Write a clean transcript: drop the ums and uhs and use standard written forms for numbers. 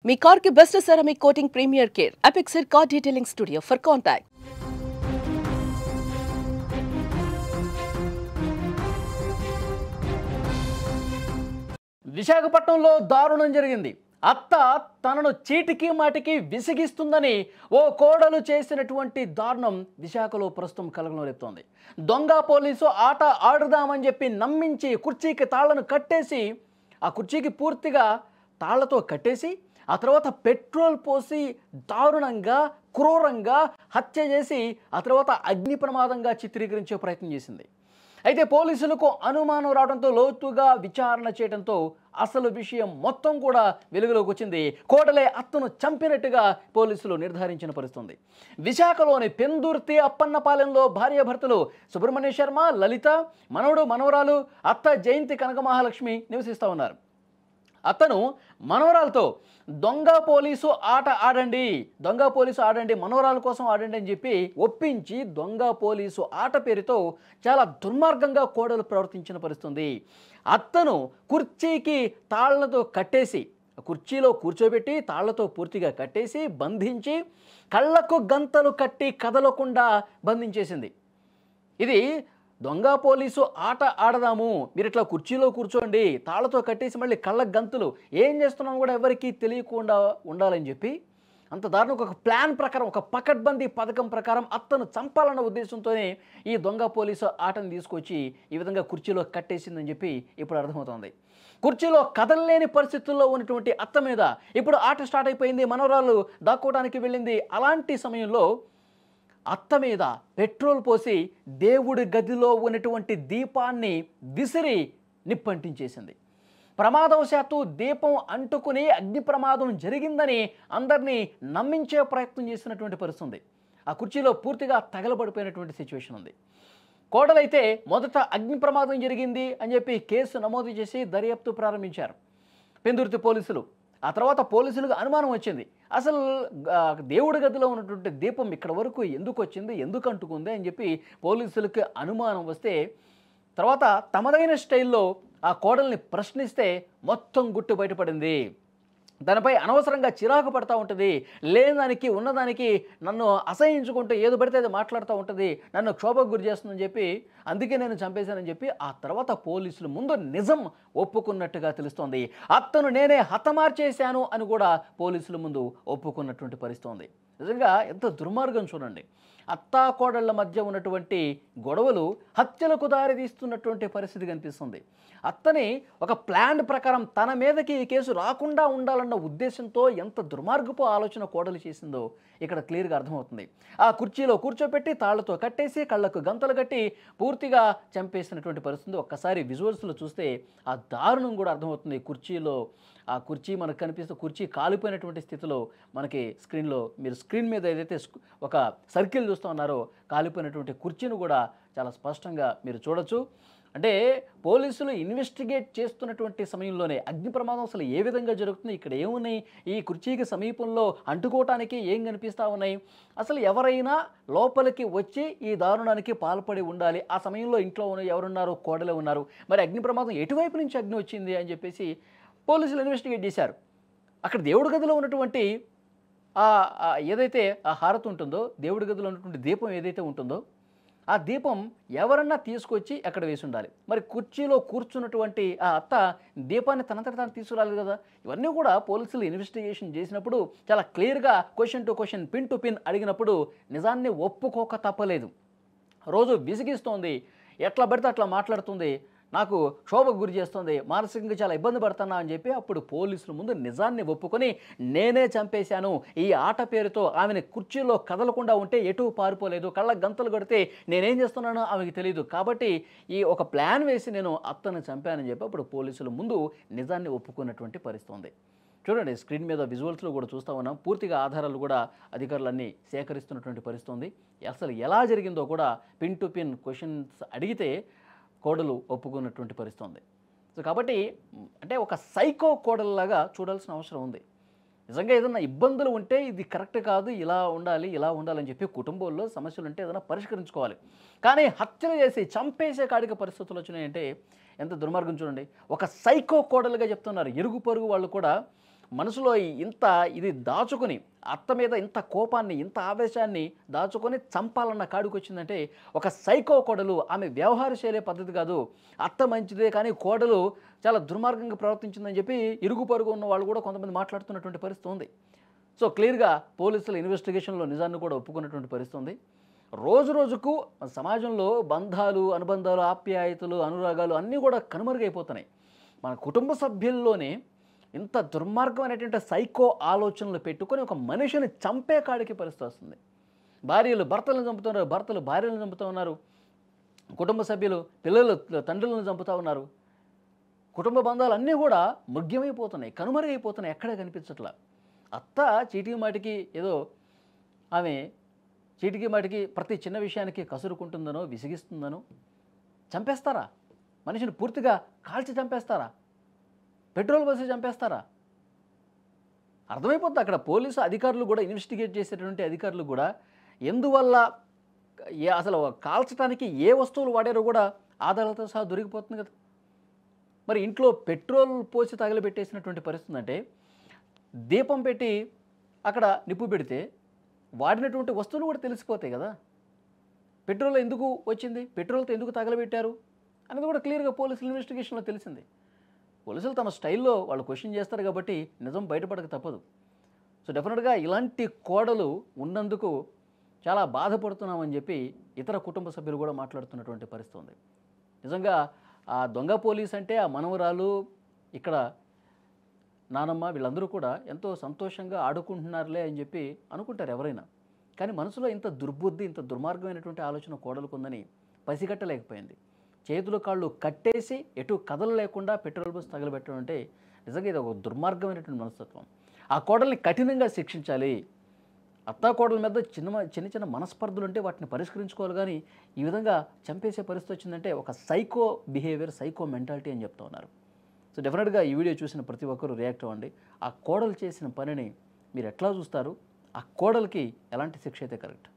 మీ car కి best ceramic coating premier care అపెక్సర్ car detailing studio for contact. విశాఖపట్నంలో దారుణం జరిగింది. అత్త తనను చీటికి మాటికి విసిగిస్తుందని ఓ కోడలు చేసినటువంటి దారుణం విశాఖలో ప్రస్తుతం కలకలం రేపుతోంది. దొంగ పోలీసు ఆట ఆడుదామని చెప్పి నమ్మించి కుర్చీకి తాళ్లను కట్టేసి ఆ కుర్చీకి పూర్తిగా తాళ్లతో కట్టేసి ఆ తర్వాత పెట్రోల్ పోసి దారుణంగా క్రూరంగా హత్య చేసి ఆ తర్వాత అగ్ని ప్రమాదంగా చిత్రీకరించే ప్రయత్నం చేసింది. అయితే పోలీసులకు అనుమానం రావడంతో లోతుగా విచారణ చేయడంతో అసలు విషయం మొత్తం కూడా వెలుగులోకి వచ్చింది. కోడలే అత్తను చంపినట్టుగా పోలీసులు నిర్ధారించిన పరిస్థితుంది. విశాఖలోని పెందుర్తి అప్పన్నపాలెంలో భార్యాభర్తలు సుబ్రహ్మణ్య శర్మ, లలిత, మనవడు మనవరాలు, అత్త జయంతి కనకమహాలక్ష్మి నివసిస్తూ ఉన్నారు. అతను మనవరాలతో దొంగ పోలీసు ఆట ఆడండి, దొంగ పోలీసు ఆడండి, మనవరాల కోసం ఆడండి అని చెప్పి ఒప్పించి దొంగ పోలీసు ఆట పేరుతో చాలా దుర్మార్గంగా కోడలు ప్రవర్తించిన పరిస్థితుంది. అత్తను కుర్చీకి తాళ్లతో కట్టేసి కుర్చీలో కూర్చోబెట్టి తాళ్లతో పూర్తిగా కట్టేసి బంధించి కళ్ళకు గంతలు కట్టి కదలకుండా బంధించేసింది. ఇది దొంగ పోలీసు ఆట ఆడదాము, మీరు ఇట్లా కుర్చీలో కూర్చోండి, తాళ్లతో కట్టేసి మళ్ళీ కళ్ళకు గంతులు, ఏం చేస్తున్నాం కూడా ఎవరికీ తెలియకుండా ఉండాలని చెప్పి అంత దారుణం ఒక ప్లాన్ ప్రకారం, ఒక పకడ్బందీ పథకం ప్రకారం అత్తను చంపాలన్న ఉద్దేశంతోనే ఈ దొంగ పోలీసు ఆటను తీసుకొచ్చి ఈ విధంగా కుర్చీలో కట్టేసిందని చెప్పి ఇప్పుడు అర్థమవుతోంది. కుర్చీలో కదలలేని పరిస్థితుల్లో ఉన్నటువంటి అత్త మీద ఇప్పుడు ఆట స్టార్ట్ అయిపోయింది. మనవరాలు దాక్కోవడానికి వెళ్ళింది. అలాంటి సమయంలో అత్త మీద పెట్రోల్ పోసి దేవుడి గదిలో ఉన్నటువంటి దీపాన్ని విసిరి నిప్పంటించేసింది. ప్రమాదవశాత్తు దీపం అంటుకుని అగ్ని ప్రమాదం జరిగిందని అందరినీ నమ్మించే ప్రయత్నం చేసినటువంటి పరిస్థితి. ఆ కుర్చీలో పూర్తిగా తగలబడిపోయినటువంటి సిచ్యువేషన్ ఉంది. కోడలైతే మొదట అగ్ని ప్రమాదం జరిగింది అని చెప్పి కేసు నమోదు చేసి దర్యాప్తు ప్రారంభించారు పెందుర్తి పోలీసులు. ఆ తర్వాత పోలీసులకు అనుమానం వచ్చింది, అసలు దేవుడి గదిలో ఉన్నటువంటి దీపం ఇక్కడ వరకు ఎందుకు వచ్చింది, ఎందుకు అంటుకుంది అని చెప్పి పోలీసులకు అనుమానం వస్తే తర్వాత తమదైన స్టైల్లో ఆ కోడల్ని ప్రశ్నిస్తే మొత్తం గుట్టు బయటపడింది. దానిపై అనవసరంగా చిరాకు పడుతూ ఉంటుంది, లేనిదానికి ఉన్నదానికి నన్ను అసహించుకుంటూ ఏదో పడితే అది మాట్లాడుతూ ఉంటుంది, నన్ను క్షోభకు గురి చేస్తుందని చెప్పి అందుకే నేను చంపేశానని చెప్పి ఆ తర్వాత పోలీసులు ముందు నిజం ఒప్పుకున్నట్టుగా తెలుస్తోంది. అత్తను నేనే హతమార్చేశాను అని కూడా పోలీసుల ముందు ఒప్పుకున్నటువంటి పరిస్థితి ఉంది. నిజంగా ఎంత దుర్మార్గం చూడండి. అత్తాకోడళ్ల మధ్య ఉన్నటువంటి గొడవలు హత్యలకు దారితీస్తున్నటువంటి పరిస్థితి కనిపిస్తుంది. అత్తని ఒక ప్లాన్ ప్రకారం తన మీదకి ఈ కేసు రాకుండా ఉండాలన్న ఉద్దేశంతో ఎంత దుర్మార్గపు ఆలోచన కోడలు చేసిందో ఇక్కడ క్లియర్గా అర్థమవుతుంది. ఆ కుర్చీలో కూర్చోపెట్టి తాళ్లతో కట్టేసి కళ్ళకు గంతలు కట్టి పూర్తిగా చంపేసినటువంటి పరిస్థితి. ఒక్కసారి విజువల్స్లో చూస్తే ఆ దారుణం కూడా అర్థమవుతుంది. ఆ కుర్చీ మనకు కనిపిస్తూ కుర్చీ కాలిపోయినటువంటి స్థితిలో మనకి స్క్రీన్లో మీరు స్క్రీన్ మీద ఏదైతే ఒక సర్కిల్ చూస్తూ ఉన్నారో కాలిపోయినటువంటి కుర్చీని కూడా చాలా స్పష్టంగా మీరు చూడొచ్చు. అంటే పోలీసులు ఇన్వెస్టిగేట్ చేస్తున్నటువంటి సమయంలోనే అగ్ని ప్రమాదం అసలు ఏ విధంగా జరుగుతుంది, ఇక్కడ ఏమున్నాయి, ఈ కుర్చీకి సమీపంలో అంటుకోవటానికి ఏం కనిపిస్తూ ఉన్నాయి, అసలు ఎవరైనా లోపలికి వచ్చి ఈ దారుణానికి పాల్పడి ఉండాలి, ఆ సమయంలో ఇంట్లో ఎవరున్నారు, కోడలే ఉన్నారు, మరి అగ్ని ప్రమాదం ఎటువైపు నుంచి అగ్ని వచ్చింది అని చెప్పేసి పోలీసులు ఇన్వెస్టిగేట్ చేశారు. అక్కడ దేవుడి గదిలో ఉన్నటువంటి ఏదైతే ఆ హారతి ఉంటుందో, దేవుడి గదిలో ఉన్నటువంటి దీపం ఏదైతే ఉంటుందో ఆ దీపం ఎవరన్నా తీసుకొచ్చి ఎక్కడ వేసి ఉండాలి. మరి కుర్చీలో కూర్చున్నటువంటి ఆ అత్త దీపాన్ని తనంతట తాను తీసుకురాలేదు కదా. ఇవన్నీ కూడా పోలీసులు ఇన్వెస్టిగేషన్ చేసినప్పుడు చాలా క్లియర్గా question to question, pin to pin అడిగినప్పుడు నిజాన్ని ఒప్పుకోక తప్పలేదు. రోజు విసిగిస్తోంది, ఎట్లా పడితే అట్లా మాట్లాడుతుంది, నాకు క్షోభకు గురి చేస్తుంది, మానసికంగా చాలా ఇబ్బంది పడుతున్నా అని చెప్పి అప్పుడు పోలీసుల ముందు నిజాన్ని ఒప్పుకొని నేనే చంపేశాను, ఈ ఆట పేరుతో ఆమెను కుర్చీలో కదలకుండా ఉంటే ఎటు పారిపోలేదు, కళ్ళ గంతలు కొడితే నేనేం చేస్తున్నానో ఆమెకు తెలియదు, కాబట్టి ఈ ఒక ప్లాన్ వేసి నేను అత్తను చంపానని చెప్పి అప్పుడు పోలీసుల ముందు నిజాన్ని ఒప్పుకున్నటువంటి పరిస్థితి ఉంది. చూడండి, స్క్రీన్ మీద విజువల్స్లో కూడా చూస్తూ ఉన్నాం. పూర్తిగా ఆధారాలు కూడా అధికారులన్నీ సేకరిస్తున్నటువంటి పరిస్థితి ఉంది. అసలు ఎలా జరిగిందో కూడా పిన్ టు పిన్ క్వశ్చన్స్ అడిగితే కోడలు ఒప్పుకున్నటువంటి పరిస్థితి ఉంది. సో కాబట్టి అంటే ఒక సైకో కోడల్లాగా చూడాల్సిన అవసరం ఉంది. నిజంగా ఏదైనా ఇబ్బందులు ఉంటే ఇది కరెక్ట్ కాదు, ఇలా ఉండాలి, ఇలా ఉండాలని చెప్పి కుటుంబంలో సమస్యలు ఉంటే ఏదైనా పరిష్కరించుకోవాలి. కానీ హత్యలు చేసి చంపేసే కాడికి పరిస్థితులు వచ్చినాయంటే ఎంత దుర్మార్గం చూడండి. ఒక సైకో కోడలుగా చెప్తున్నారు. ఇరుగు పొరుగు వాళ్ళు కూడా మనసులో ఇది దాచుకొని అత్త మీద ఇంత కోపాన్ని ఇంత ఆవేశాన్ని దాచుకొని చంపాలన్న కాడికి వచ్చిందంటే ఒక సైకో కోడలు. ఆమె వ్యవహార శైలి పద్ధతి కాదు. అత్త మంచిదే కానీ కోడలు చాలా దుర్మార్గంగా ప్రవర్తించిందని చెప్పి ఇరుగు పొరుగు ఉన్న వాళ్ళు కూడా కొంతమంది మాట్లాడుతున్నటువంటి పరిస్థితి ఉంది. సో క్లియర్గా పోలీసుల ఇన్వెస్టిగేషన్లో నిజాన్ని కూడా ఒప్పుకున్నటువంటి పరిస్థితి ఉంది. రోజు రోజుకు సమాజంలో బంధాలు, అనుబంధాలు, ఆప్యాయతలు, అనురాగాలు అన్నీ కూడా కనుమరుగైపోతున్నాయి. మన కుటుంబ సభ్యుల్లోనే ఇంత దుర్మార్గమైనటువంటి సైకో ఆలోచనలు పెట్టుకొని ఒక మనిషిని చంపే కాడికి పరిస్థితి వస్తుంది. భార్యలు భర్తలను చంపుతున్నారు, భర్తలు భార్యలను చంపుతూ ఉన్నారు, కుటుంబ సభ్యులు పిల్లలు తండ్రులను చంపుతూ ఉన్నారు. కుటుంబ బంధాలు అన్నీ కూడా ముగ్యమైపోతున్నాయి, కనుమరుగైపోతున్నాయి, ఎక్కడే కనిపించట్లా. అత్త చీటికి మాటికి ఏదో ఆమె చీటికి మాటికి ప్రతి చిన్న విషయానికి కసురుకుంటుందనో విసిగిస్తుందనో చంపేస్తారా? మనిషిని పూర్తిగా కాల్చి చంపేస్తారా? పెట్రోల్ పోసి చంపేస్తారా? అర్థమైపోతుంది. అక్కడ పోలీసు అధికారులు కూడా, ఇన్వెస్టిగేట్ చేసేటువంటి అధికారులు కూడా ఎందువల్ల అసలు కాల్చడానికి ఏ వస్తువులు వాడారో కూడా ఆధారాలతో సహా దొరికిపోతుంది కదా. మరి ఇంట్లో పెట్రోల్ పోసి తగలబెట్టేసినటువంటి పరిస్థితి అంటే, దీపం పెట్టి అక్కడ నిప్పు పెడితే వాడినటువంటి వస్తువులు కూడా తెలిసిపోతాయి కదా. పెట్రోల్ ఎందుకు వచ్చింది, పెట్రోల్తో ఎందుకు తగలబెట్టారు అనేది కూడా క్లియర్గా పోలీసుల ఇన్వెస్టిగేషన్లో తెలిసింది. పోలీసులు తమ స్టైల్లో వాళ్ళు క్వశ్చన్ చేస్తారు కాబట్టి నిజం బయటపడక తప్పదు. సో డెఫినెట్గా ఇలాంటి కోడలు ఉన్నందుకు చాలా బాధపడుతున్నామని చెప్పి ఇతర కుటుంబ సభ్యులు కూడా మాట్లాడుతున్నటువంటి పరిస్థితి ఉంది. నిజంగా ఆ దొంగ పోలీస్ అంటే ఆ మనవరాలు, ఇక్కడ నానమ్మ వీళ్ళందరూ కూడా ఎంతో సంతోషంగా ఆడుకుంటున్నారులే అని చెప్పి అనుకుంటారు ఎవరైనా. కానీ మనసులో ఇంత దుర్బుద్ధి, ఇంత దుర్మార్గమైనటువంటి ఆలోచన కోడలుకుందని పసిగట్టలేకపోయింది. చేతులు కాళ్ళు కట్టేసి ఎటు కథలు లేకుండా పెట్రోల్ బస్ తగలబెట్టడం అంటే నిజంగా ఇది ఒక దుర్మార్గమైనటువంటి మనస్తత్వం. ఆ కోడల్ని కఠినంగా శిక్షించాలి. అత్తా కోడల మీద చిన్న చిన్న మనస్పర్ధలు ఉంటే వాటిని పరిష్కరించుకోవాలి. కానీ ఈ విధంగా చంపేసే పరిస్థితి వచ్చిందంటే ఒక సైకో బిహేవియర్, సైకో మెంటాలిటీ అని చెప్తూ ఉన్నారు. సో డెఫినెట్గా ఈ వీడియో చూసిన ప్రతి ఒక్కరూ రియాక్ట్ అవ్వండి. ఆ కోడలు చేసిన పనిని మీరు ఎట్లా చూస్తారు? ఆ కోడలికి ఎలాంటి శిక్ష అయితే కరెక్ట్?